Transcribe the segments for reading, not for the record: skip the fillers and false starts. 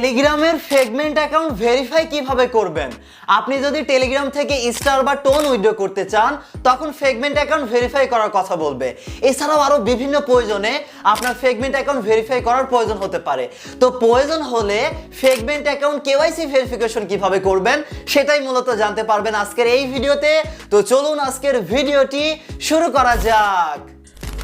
টেলিগ্রামের fragment account verify কিভাবে করবেন? আপনি যদি টেলিগ্রাম থেকে স্টার বা টোন উইথড্র করতে চান তখন ফ্রেগমেন্ট অ্যাকাউন্ট ভেরিফাই করার কথা বলবে। এছাড়াও আরও বিভিন্ন প্রয়োজনে আপনার ফ্রেগমেন্ট অ্যাকাউন্ট ভেরিফাই করার প্রয়োজন হতে পারে। তো প্রয়োজন হলে ফ্রেগমেন্ট অ্যাকাউন্ট কেওয়াইসি ভেরিফিকেশন কিভাবে করবেন সেটাই মূলত জানতে পারবেন আজকের এই ভিডিওতে। তো চলুন আজকের ভিডিওটি শুরু করা যাক।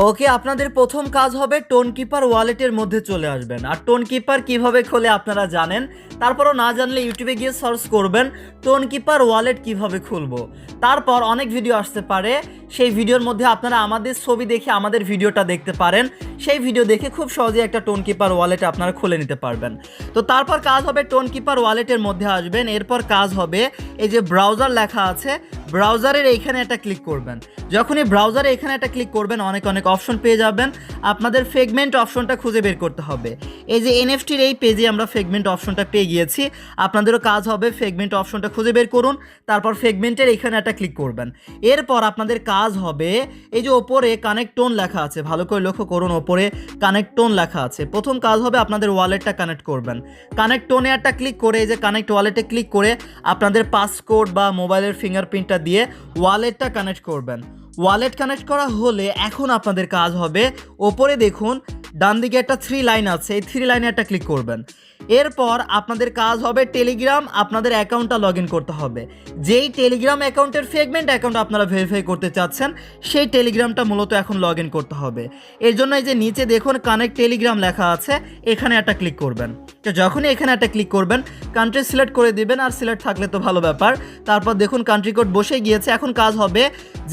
ওকে, আপনাদের প্রথম কাজ হবে টোন কিপার ওয়ালেটের মধ্যে চলে আসবেন। আর টোন কিপার কিভাবে খোলে আপনারা জানেন, তারপরও না জানলে ইউটিউবে গিয়ে সার্চ করবেন টোন কিপার ওয়ালেট কিভাবে খুলবো। তারপর অনেক ভিডিও আসতে পারে, সেই ভিডিওর মধ্যে আপনারা আমাদের ছবি দেখে আমাদের ভিডিওটা দেখতে পারেন। সেই ভিডিও দেখে খুব সহজে একটা টোন কিপার ওয়ালেট আপনারা খুলে নিতে পারবেন। তো তারপর কাজ হবে টোন কিপার ওয়ালেটের মধ্যে আসবেন। এরপর কাজ হবে এই যে ব্রাউজার লেখা আছে, ব্রাউজারের এইখানে একটা ক্লিক করবেন। যখনই ব্রাউজারে এখানে একটা ক্লিক করবেন অনেক অপশন পেয়ে যাবেন। আপনাদের ফ্রেগমেন্ট অপশনটা খুঁজে বের করতে হবে। এই যে এনএফটির এই পেজে আমরা ফ্রেগমেন্ট অপশনটা পেয়ে গিয়েছি। আপনাদেরও কাজ হবে ফ্রেগমেন্ট অপশনটা খুঁজে বের করুন, তারপর ফ্রেগমেন্টের এখানে একটা ক্লিক করবেন। এরপর আপনাদের কাজ হবে এই যে ওপরে কানেক্ট টোন লেখা আছে, ভালো করে লক্ষ্য করুন, ওপরে কানেক্ট টোন লেখা আছে। প্রথম কাজ হবে আপনাদের ওয়ালেটটা কানেক্ট করবেন। কানেক্ট টোনে একটা ক্লিক করে এই যে কানেক্ট ওয়ালেটে ক্লিক করে আপনাদের পাসকোড বা মোবাইলের ফিঙ্গারপ্রিন্টটা দিয়ে ওয়ালেটটা কানেক্ট করবেন। ওয়ালেট কানেক্ট করা হলে এখন আপনাদের কাজ হবে ওপরে দেখুন ডান দিকে একটা 3 লাইন আছে, এই 3 লাইনে একটা ক্লিক করবেন। এরপর আপনাদের কাজ হবে টেলিগ্রাম আপনাদের অ্যাকাউন্টটা লগ ইন করতে হবে। যেই টেলিগ্রাম অ্যাকাউন্টের ফ্রেগমেন্ট অ্যাকাউন্ট আপনারা ভেরিফাই করতে চাচ্ছেন সেই টেলিগ্রামটা মূলত এখন লগ ইন করতে হবে। এর জন্য এই যে নিচে দেখুন কানেক্ট টেলিগ্রাম লেখা আছে, এখানে একটা ক্লিক করবেন। তো যখনই এখানে একটা ক্লিক করবেন কান্ট্রি সিলেক্ট করে দিবেন, আর সিলেক্ট থাকলে তো ভালো ব্যাপার। তারপর দেখুন কান্ট্রি কোড বসে গিয়েছে। এখন কাজ হবে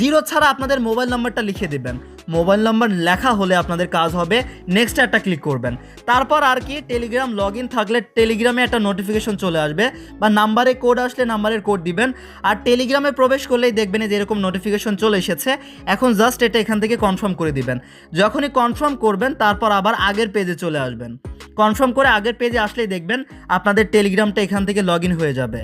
0 ছাড়া আপনাদের মোবাইল নাম্বারটা লিখে দেবেন। মোবাইল নাম্বার লেখা হলে আপনাদের কাজ হবে নেক্সট একটা ক্লিক করবেন। তারপর আর কি টেলিগ্রাম লগ ইন থাকলে টেলিগ্রামে একটা নোটিফিকেশন চলে আসবে, বা নাম্বারে কোড আসলে নাম্বারের কোড দিবেন। আর টেলিগ্রামে প্রবেশ করলেই দেখবেন যে এরকম নোটিফিকেশন চলে এসেছে। এখন জাস্ট এটা এখান থেকে কনফার্ম করে দিবেন। যখনই কনফার্ম করবেন তারপর আবার আগের পেজে চলে আসবেন। কনফার্ম করে আগের পেজে আসলেই দেখবেন আপনাদের টেলিগ্রামটা এখান থেকে লগ ইন হয়ে যাবে।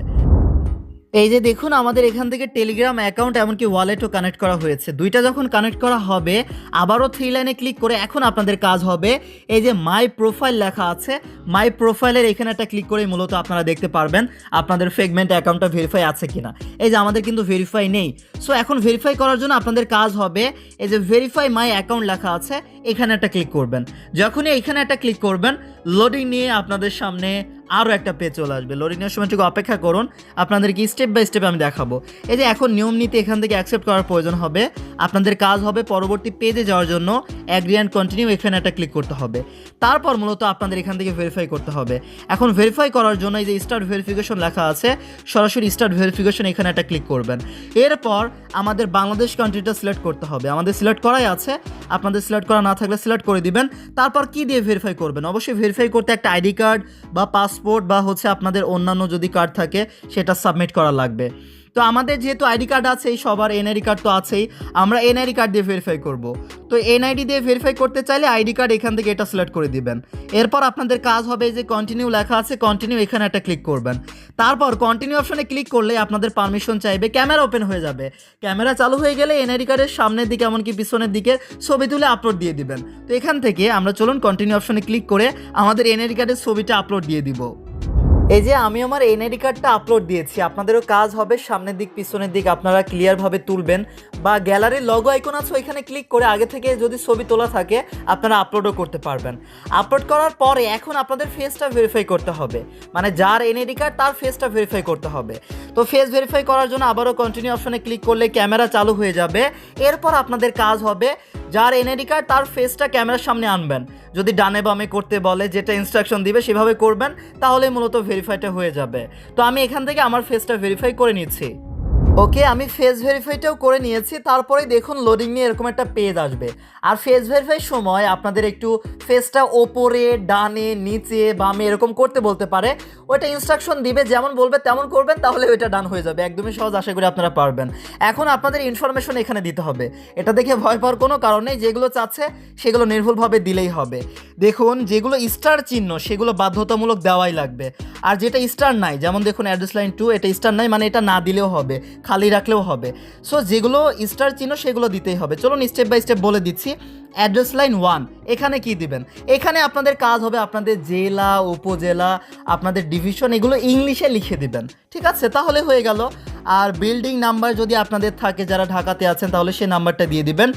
এই যে দেখুন আমাদের এখান থেকে টেলিগ্রাম অ্যাকাউন্ট এমনকি ওয়ালেটও কানেক্ট করা হয়েছে। দুইটা যখন কানেক্ট করা হবে আবারও 3 লাইনে ক্লিক করে এখন আপনাদের কাজ হবে এই যে মাই প্রোফাইল লেখা আছে, মাই প্রোফাইলের এখানে একটা ক্লিক করে মূলত আপনারা দেখতে পারবেন আপনাদের ফ্রেগমেন্ট অ্যাকাউন্টটা ভেরিফাই আছে কিনা। এই যে আমাদের কিন্তু ভেরিফাই নেই। সো এখন ভেরিফাই করার জন্য আপনাদের কাজ হবে এই যে ভেরিফাই মাই অ্যাকাউন্ট লেখা আছে, এখানে একটা ক্লিক করবেন। যখনই এখানে একটা ক্লিক করবেন লোডিং নিয়ে আপনাদের সামনে আরও একটা পেজ চলে আসবে। লোডিংয়ের সময়টুকু অপেক্ষা করুন, আপনাদেরকে স্টেপ বাই স্টেপ আমি দেখাবো। এই যে এখন নিয়ম নীতি এখান থেকে অ্যাকসেপ্ট করার প্রয়োজন হবে। আপনাদের কাজ হবে পরবর্তী পেজে যাওয়ার জন্য অ্যাগ্রি অ্যান্ড কন্টিনিউ এখানে একটা ক্লিক করতে হবে। তারপর মূলত আপনাদের এখান থেকে ভেরিফাই করতে হবে। এখন ভেরিফাই করার জন্য এই যে স্টার্ট ভেরিফিকেশন লেখা আছে, সরাসরি স্টার্ট ভেরিফিকেশন এখানে একটা ক্লিক করবেন। এরপর আমাদের বাংলাদেশ কান্ট্রিটা সিলেক্ট করতে হবে। আমাদের সিলেক্ট করাই আছে, আপনাদের সিলেক্ট করা না থাকলে সিলেক্ট করে দিবেন। তারপর কি দিয়ে ভেরিফাই করবেন? অবশ্যই ভেরিফাই করতে একটা আইডি কার্ড বা পাসপোর্ট বা আপনাদের অন্যান্য যদি কার্ড থাকে সেটা সাবমিট করা লাগবে। তো আমাদের যেহেতু আইডি কার্ড আছে, সবার এনআইডি কার্ড তো আছেই, আমরা এনআইডি কার্ড দিয়ে ভেরিফাই করব। তো এনআইডি দিয়ে ভেরিফাই করতে চাইলে আইডি কার্ড এখান থেকে এটা সিলেক্ট করে দিবেন। এরপর আপনাদের কাজ হবে যে কন্টিনিউ লেখা আছে, কন্টিনিউ এখানে একটা ক্লিক করবেন। তারপর কন্টিনিউ অপশনে ক্লিক করলে আপনাদের পারমিশন চাইবে, ক্যামেরা ওপেন হয়ে যাবে। ক্যামেরা চালু হয়ে গেলে এনআইডি কার্ডের সামনের দিকে এমনকি পিছনের দিকে ছবি তুলে আপলোড দিয়ে দিবেন। তো এখান থেকে আমরা চলুন কন্টিনিউ অপশনে ক্লিক করে আমাদের এনআইডি কার্ডের ছবিটা আপলোড দিয়ে দিব। এই যে আমি আমার এনআইডি কার্ডটা আপলোড দিয়েছি। আপনাদেরও কাজ হবে সামনের দিক পিছনের দিক আপনারা ক্লিয়ারভাবে তুলবেন, বা গ্যালারির লগো আইকন আছে ওইখানে ক্লিক করে আগে থেকে যদি ছবি তোলা থাকে আপনারা আপলোডও করতে পারবেন। আপলোড করার পরে এখন আপনাদের ফেসটা ভেরিফাই করতে হবে, মানে যার এনআইডি কার্ড তার ফেসটা ভেরিফাই করতে হবে। তো ফেস ভেরিফাই করার জন্য আবারও কন্টিনিউ অপশনে ক্লিক করলে ক্যামেরা চালু হয়ে যাবে। এরপর আপনাদের কাজ হবে যার এনআইডি কার্ড তার ফেসটা ক্যামেরার সামনে আনবেন। যদি ডানে বামে করতে বলে যেটা ইনস্ট্রাকশন দিবে সেভাবে করবেন, তাহলে মূলত ভেরিফাইটা হয়ে যাবে। তো আমি এখান থেকে আমার ফেসটা ভেরিফাই করে নিচ্ছি। ওকে, আমি ফেস ভেরিফাইটাও করে নিয়েছি। তারপরে দেখুন লোডিং নিয়ে এরকম একটা পেজ আসবে। আর ফেস ভেরিফাই সময় আপনাদের একটু ফেসটা ওপরে ডানে নিচে বামে এরকম করতে বলতে পারে, ওইটা ইনস্ট্রাকশন দিবে, যেমন বলবে তেমন করবেন, তাহলে ওইটা ডান হয়ে যাবে। একদমই সহজ, আশা করি আপনারা পারবেন। এখন আপনাদের ইনফরমেশন এখানে দিতে হবে। এটা দেখে ভয় পাওয়ার কোনো কারণ নেই, যেগুলো চাচ্ছে সেগুলো নির্ভুলভাবে দিলেই হবে। দেখুন যেগুলো স্টার চিহ্ন সেগুলো বাধ্যতামূলক দেওয়াই লাগবে। আর যেটা স্টার নাই, যেমন দেখুন অ্যাড্রেস লাইন 2, এটা স্টার নাই, মানে এটা না দিলেও হবে, খালি রাখলেও হবে। সো যেগুলো স্টার চিহ্ন সেগুলো দিতেই হবে। চলুন স্টেপ বাই স্টেপ বলে দিচ্ছি। অ্যাড্রেস লাইন 1, এখানে কি দিবেন? এখানে আপনাদের কাজ হবে আপনাদের জেলা, উপজেলা, আপনাদের ডিভিশন এগুলো ইংলিশে লিখে দিবেন, ঠিক আছে? তাহলে হয়ে গেল। আর বিল্ডিং নাম্বার যদি আপনাদের থাকে, যারা ঢাকাতে আছেন, তাহলে সেই নাম্বারটা দিয়ে দিবেন।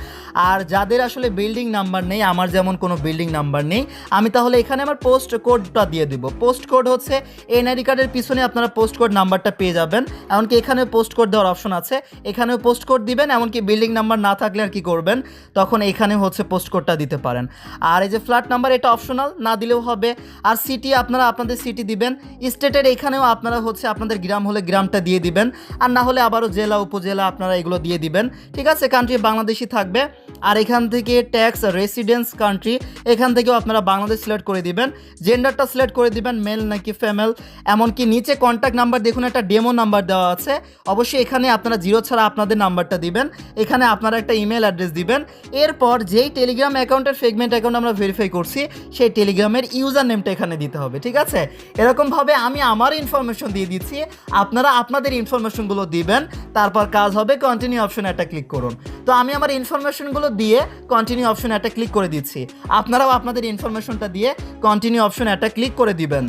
আর যাদের আসলে বিল্ডিং নাম্বার নেই, আমার যেমন কোনো বিল্ডিং নাম্বার নেই, আমি তাহলে এখানে আমার পোস্ট কোডটা দিয়ে দিব। পোস্ট কোড হচ্ছে এনআইডি কার্ডের পিছনে আপনারা পোস্ট কোড নাম্বারটা পেয়ে যাবেন। এমনকি এখানে পোস্ট কোড দেওয়ার অপশন আছে, এখানেও পোস্ট কোড দিবেন। এমনকি বিল্ডিং নাম্বার না থাকলে আর কি করবেন, তখন এখানে হচ্ছে পোস্ট কোডটা দিতে পারেন। আর এই যে ফ্ল্যাট নাম্বার, এটা অপশনাল, না দিলেও হবে। আর সিটি আপনারা আপনাদের সিটি দিবেন। স্টেটের এখানেও আপনারা হচ্ছে আপনাদের গ্রাম হলে গ্রামটা দিয়ে দিবেন, আর না হলে আবারও জেলা, উপজেলা আপনারা এগুলো দিয়ে দিবেন, ঠিক আছে? কান্ট্রি বাংলাদেশি থাকবে। আর এখান থেকে ট্যাক্স রেসিডেন্স কান্ট্রি, এখান থেকেও আপনারা বাংলাদেশ সিলেক্ট করে দিবেন। জেন্ডারটা সিলেক্ট করে দিবেন, মেল নাকি ফিমেল। এমনকি নিচে কন্ট্যাক্ট নাম্বার দেখুন, একটা ডেমো নাম্বার দেওয়া আছে, অবশ্যই এখানে আপনারা 0 ছাড়া আপনাদের নাম্বারটা দিবেন। এখানে আপনারা একটা ইমেল অ্যাড্রেস দিবেন। এরপর যেই টেলিগ্রাম অ্যাকাউন্টের ফেগমেন্ট অ্যাকাউন্ট আমরা ভেরিফাই করছি, সেই টেলিগ্রামের ইউজার নেমটা এখানে দিতে হবে, ঠিক আছে? এরকমভাবে আমি আমার ইনফরমেশন দিয়ে দিচ্ছি, আপনারা আপনাদের ইনফরমেশনগুলো দিবেন। তারপর কাজ হবে কন্টিনিউ অপশনে একটা ক্লিক করুন। তো আমি আমার ইনফরমেশনগুলো দিয়ে কন্টিনিউ অপশনে একটা ক্লিক করে দিচ্ছি, আপনারাও আপনাদের ইনফরমেশনটা দিয়ে কন্টিনিউ অপশনে একটা ক্লিক করে দিবেন।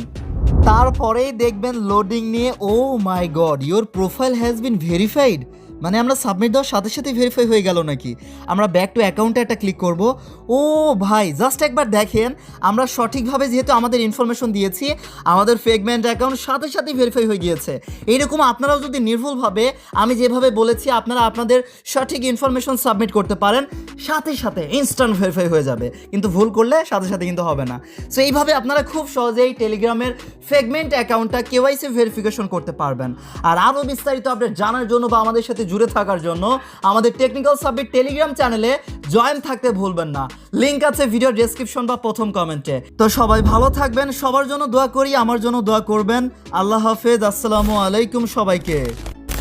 তারপরেই দেখবেন লোডিং নিয়ে, oh my god, your profile has been verified. মানে আমরা সাবমিট দেওয়ার সাথে সাথে ভেরিফাই হয়ে গেল নাকি? আমরা ব্যাক টু অ্যাকাউন্টে একটা ক্লিক করব। ও ভাই, জাস্ট একবার দেখেন, আমরা সঠিকভাবে যেহেতু আমাদের ইনফরমেশন দিয়েছি, আমাদের ফেগমেন্ট অ্যাকাউন্ট সাথে সাথেই ভেরিফাই হয়ে গিয়েছে। এইরকম আপনারাও যদি নির্ভুলভাবে আমি যেভাবে বলেছি আপনারা আপনাদের সঠিক ইনফরমেশন সাবমিট করতে পারেন, সাথে সাথে ইনস্ট্যান্ট ভেরিফাই হয়ে যাবে। কিন্তু ভুল করলে সাথে সাথে কিন্তু হবে না। সো এইভাবে আপনারা খুব সহজেই টেলিগ্রামের ফেগমেন্ট অ্যাকাউন্টটা কেওয়াইসি ভেরিফিকেশন করতে পারবেন। আর আরও বিস্তারিত আপডেট জানার জন্য বা আমাদের সাথে জুড়ে থাকার জন্য আমাদের টেকনিক্যাল সাবমিট টেলিগ্রাম চ্যানেলে জয়েন থাকতে ভুলবেন না। লিংক আছে ভিডিও ডেসক্রিপশন বা প্রথম কমেন্টে। তো সবাই ভালো থাকবেন, সবার জন্য দোয়া করি, আমার জন্য দোয়া করবেন। আল্লাহ হাফেজ, আসসালামু আলাইকুম সবাইকে।